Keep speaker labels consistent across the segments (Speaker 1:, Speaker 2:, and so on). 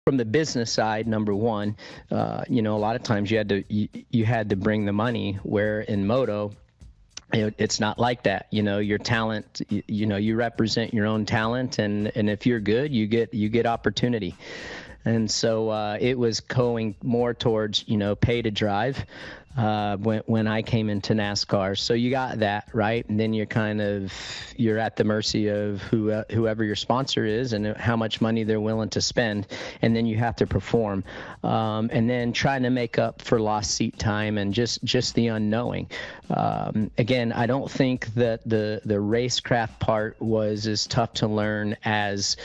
Speaker 1: from the business side, number one, a lot of times you had to bring the money, where in moto, it's not like that. Your talent, you represent your own talent, and if you're good, you get opportunity. And so it was going more towards, pay to drive when I came into NASCAR. So you got that, right? And then you're at the mercy of whoever your sponsor is and how much money they're willing to spend. And then you have to perform. And then trying to make up for lost seat time and just the unknowing. Again, I don't think that the racecraft part was as tough to learn as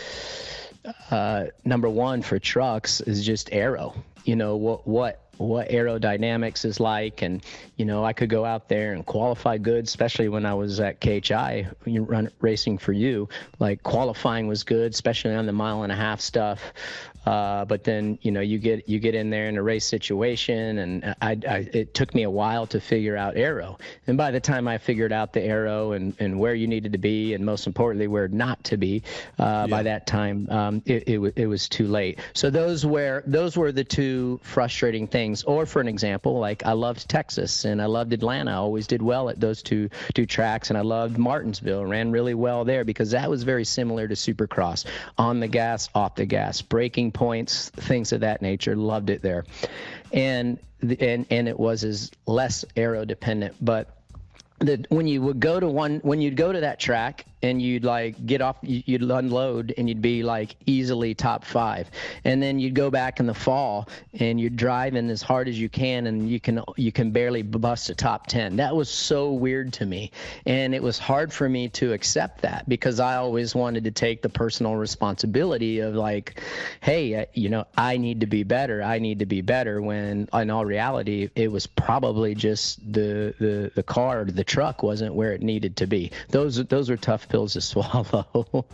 Speaker 1: number one for trucks is just aero. What aerodynamics is like, and I could go out there and qualify good, especially when I was at KHI racing for you. Like, qualifying was good, especially on the 1.5 mile stuff. But then you get in there in a race situation, and it took me a while to figure out aero. And by the time I figured out the aero and where you needed to be, and most importantly where not to be, by that time it was too late. So those were the two frustrating things. Or for an example, like, I loved Texas and I loved Atlanta. I always did well at those two tracks, and I loved Martinsville. Ran really well there because that was very similar to Supercross. On the gas, off the gas, braking points, things of that nature. Loved it there, and it was as less aero dependent. But when you'd go to that track and you'd get off, you'd unload and you'd be easily top 5, and then you'd go back in the fall and you're driving as hard as you can, and you can barely bust a top 10. That was so weird to me, and it was hard for me to accept that, because I always wanted to take the personal responsibility of hey, I need to be better. I need to be better, when in all reality it was probably just the car or the truck wasn't where it needed to be. Those are tough pills to swallow.